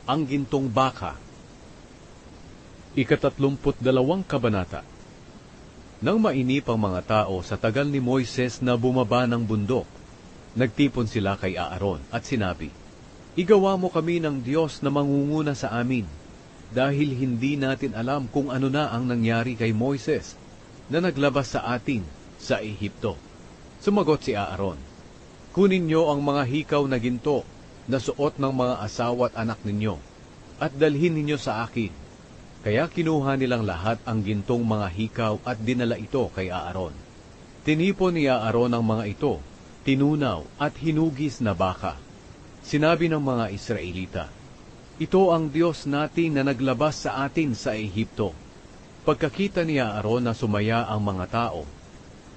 ang gintong baka. 32 kabanata. Nang mainip ang mga tao sa tagal ni Moises na bumaba ng bundok, nagtipon sila kay Aaron at sinabi, "Igawa mo kami ng Diyos na mangunguna sa amin, dahil hindi natin alam kung ano na ang nangyari kay Moises na naglabas sa atin sa Ehipto." Sumagot si Aaron, "Kunin niyo ang mga hikaw na ginto na suot ng mga asawa at anak ninyo, at dalhin ninyo sa akin." Kaya kinuha nilang lahat ang gintong mga hikaw at dinala ito kay Aaron. Tinipon ni Aaron ang mga ito, tinunaw at hinugis na baka. Sinabi ng mga Israelita, "Ito ang Diyos natin na naglabas sa atin sa Ehipto." Pagkakita ni Aaron na sumaya ang mga tao,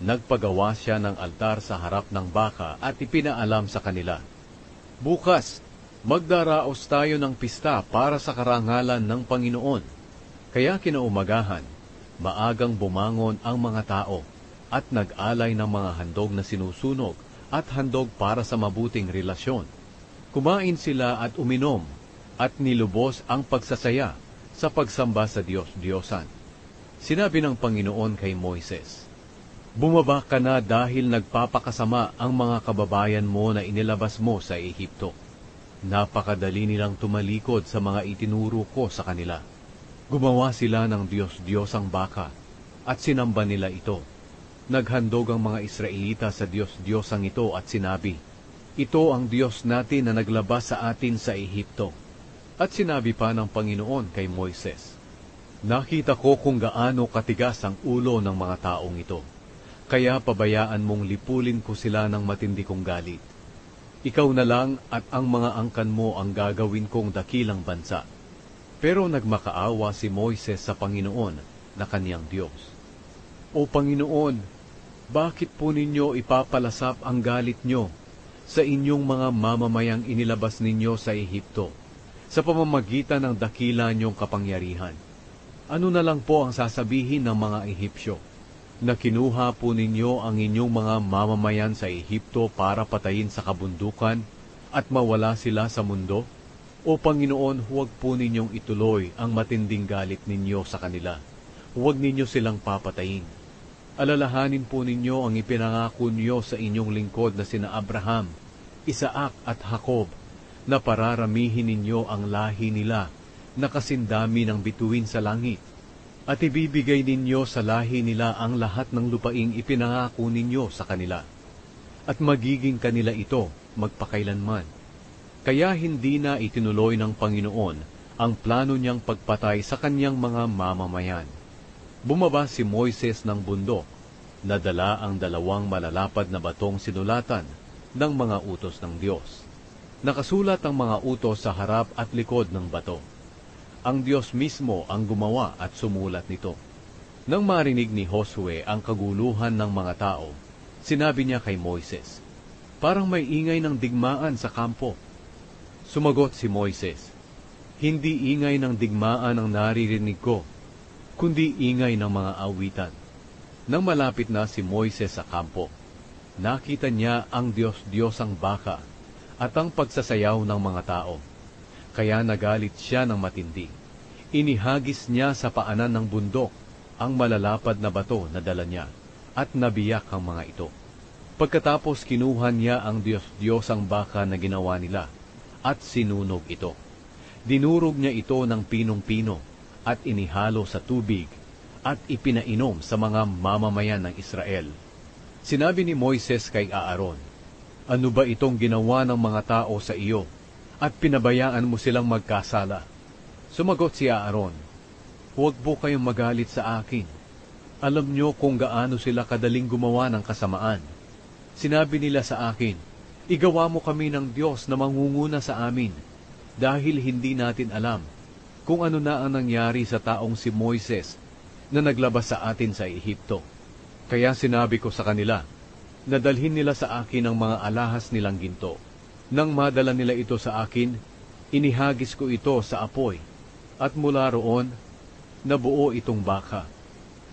nagpagawa siya ng altar sa harap ng baka at ipinaalam sa kanila, "Bukas, magdaraos tayo ng pista para sa karangalan ng Panginoon." Kaya kinaumagahan, maagang bumangon ang mga tao at nag-alay ng mga handog na sinusunog at handog para sa mabuting relasyon. Kumain sila at uminom at nilubos ang pagsasaya sa pagsamba sa Diyos-Diyosan. Sinabi ng Panginoon kay Moises, "Bumaba ka na dahil nagpapakasama ang mga kababayan mo na inilabas mo sa Ehipto. Napakadali nilang tumalikod sa mga itinuro ko sa kanila." Gumawa sila ng Diyos-Diyosang baka at sinamba nila ito. Naghandog ang mga Israelita sa Diyos-Diyosang ito at sinabi, "Ito ang Diyos natin na naglabas sa atin sa Ehipto." At sinabi pa ng Panginoon kay Moises, "Nakita ko kung gaano katigas ang ulo ng mga taong ito, kaya pabayaan mong lipulin ko sila ng matindi kong galit. Ikaw na lang at ang mga angkan mo ang gagawin kong dakilang bansa." Pero nagmakaawa si Moises sa Panginoon na kaniyang Diyos. "O Panginoon, bakit po ninyo ipapalasap ang galit nyo sa inyong mga mamamayang inilabas ninyo sa Ehipto, sa pamamagitan ng dakila niyong kapangyarihan? Ano na lang po ang sasabihin ng mga Ehipsyo? Na kinuha po ninyo ang inyong mga mamamayan sa Ehipto para patayin sa kabundukan at mawala sila sa mundo? O Panginoon, huwag po ninyong ituloy ang matinding galit ninyo sa kanila. Huwag ninyo silang papatayin. Alalahanin po ninyo ang ipinangako niyo sa inyong lingkod na sina Abraham, Isaac at Jacob, na pararamihin ninyo ang lahi nila na kasindami ng bituin sa langit, at ibibigay ninyo sa lahi nila ang lahat ng lupaing ipinangako ninyo sa kanila. At magiging kanila ito magpakailanman. Kaya hindi na itinuloy ng Panginoon ang plano niyang pagpatay sa kanyang mga mamamayan. Bumaba si Moises ng bundok, nadala ang 2 malalapad na batong sinulatan ng mga utos ng Diyos. Nakasulat ang mga utos sa harap at likod ng bato. Ang Diyos mismo ang gumawa at sumulat nito. Nang marinig ni Josue ang kaguluhan ng mga tao, sinabi niya kay Moises, "Parang may ingay ng digmaan sa kampo." Sumagot si Moises, "Hindi ingay ng digmaan ang naririnig ko, kundi ingay ng mga awitan." Nang malapit na si Moises sa kampo, nakita niya ang Diyos-Diyosang baka at ang pagsasayaw ng mga tao. Kaya nagalit siya ng matindi. Inihagis niya sa paanan ng bundok ang malalapad na bato na dala niya at nabiyak ang mga ito. Pagkatapos kinuha niya ang Diyos-Diyosang baka na ginawa nila at sinunog ito. Dinurog niya ito ng pinong-pino at inihalo sa tubig at ipinainom sa mga mamamayan ng Israel. Sinabi ni Moises kay Aaron, "Ano ba itong ginawa ng mga tao sa iyo at pinabayaan mo silang magkasala?" Sumagot si Aaron, "Huwag po kayong magalit sa akin. Alam niyo kung gaano sila kadaling gumawa ng kasamaan. Sinabi nila sa akin, 'Igawa mo kami ng Diyos na mangunguna sa amin,' dahil hindi natin alam kung ano na ang nangyari sa taong si Moises na naglabas sa atin sa Ehipto. Kaya sinabi ko sa kanila, nadalhin nila sa akin ang mga alahas nilang ginto. Nang madala nila ito sa akin, inihagis ko ito sa apoy, at mula roon, nabuo itong baka."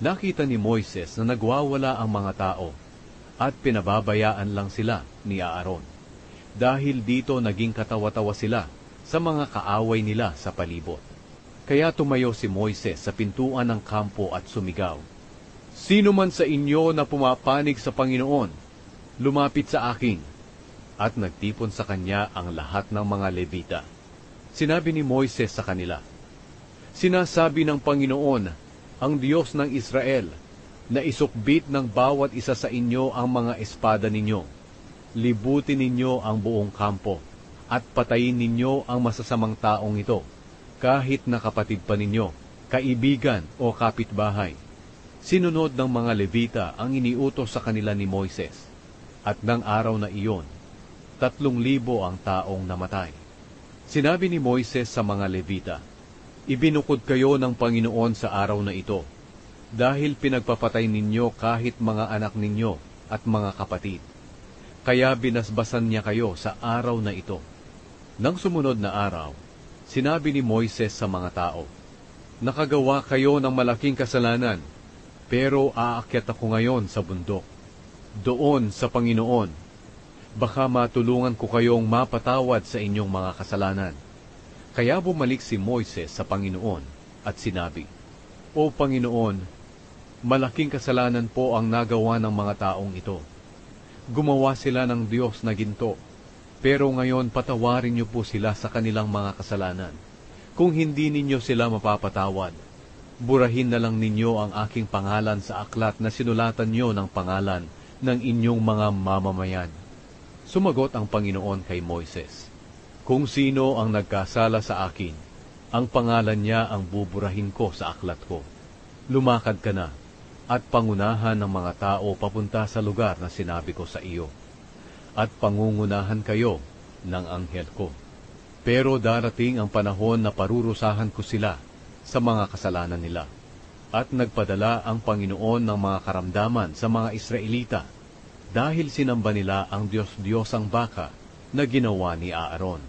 Nakita ni Moises na nagwawala ang mga tao, at pinababayaan lang sila ni Aaron. Dahil dito naging katawa-tawa sila sa mga kaaway nila sa palibot. Kaya tumayo si Moises sa pintuan ng kampo at sumigaw, "Sino man sa inyo na pumapanig sa Panginoon, lumapit sa akin." At nagtipon sa kanya ang lahat ng mga Levita. Sinabi ni Moises sa kanila, "Sinasabi ng Panginoon, ang Diyos ng Israel, na isukbit ng bawat isa sa inyo ang mga espada ninyo. Libutin ninyo ang buong kampo, at patayin ninyo ang masasamang taong ito, kahit na kapatid pa ninyo, kaibigan o kapitbahay." Sinunod ng mga Levita ang iniutos sa kanila ni Moises, at ng araw na iyon, 3,000 ang taong namatay. Sinabi ni Moises sa mga Levita, "Ibinukod kayo ng Panginoon sa araw na ito, dahil pinagpapatay ninyo kahit mga anak ninyo at mga kapatid. Kaya binasbasan niya kayo sa araw na ito." Nang sumunod na araw, sinabi ni Moises sa mga tao, "Nakagawa kayo ng malaking kasalanan, pero aakyat ako ngayon sa bundok, doon sa Panginoon. Baka matulungan ko kayong mapatawad sa inyong mga kasalanan." Kaya bumalik si Moises sa Panginoon at sinabi, "O Panginoon, malaking kasalanan po ang nagawa ng mga taong ito. Gumawa sila ng Diyos na ginto, pero ngayon patawarin niyo po sila sa kanilang mga kasalanan. Kung hindi ninyo sila mapapatawad, burahin na lang ninyo ang aking pangalan sa aklat na sinulatan niyo ng pangalan ng inyong mga mamamayan." Sumagot ang Panginoon kay Moises, "Kung sino ang nagkasala sa akin, ang pangalan niya ang buburahin ko sa aklat ko. Lumakad ka na, at pangunahan ng mga tao papunta sa lugar na sinabi ko sa iyo, at pangungunahan kayo ng anghel ko. Pero darating ang panahon na parurusahan ko sila sa mga kasalanan nila." At nagpadala ang Panginoon ng mga karamdaman sa mga Israelita, dahil sinamba nila ang Diyos-Diyosang baka na ginawa ni Aaron.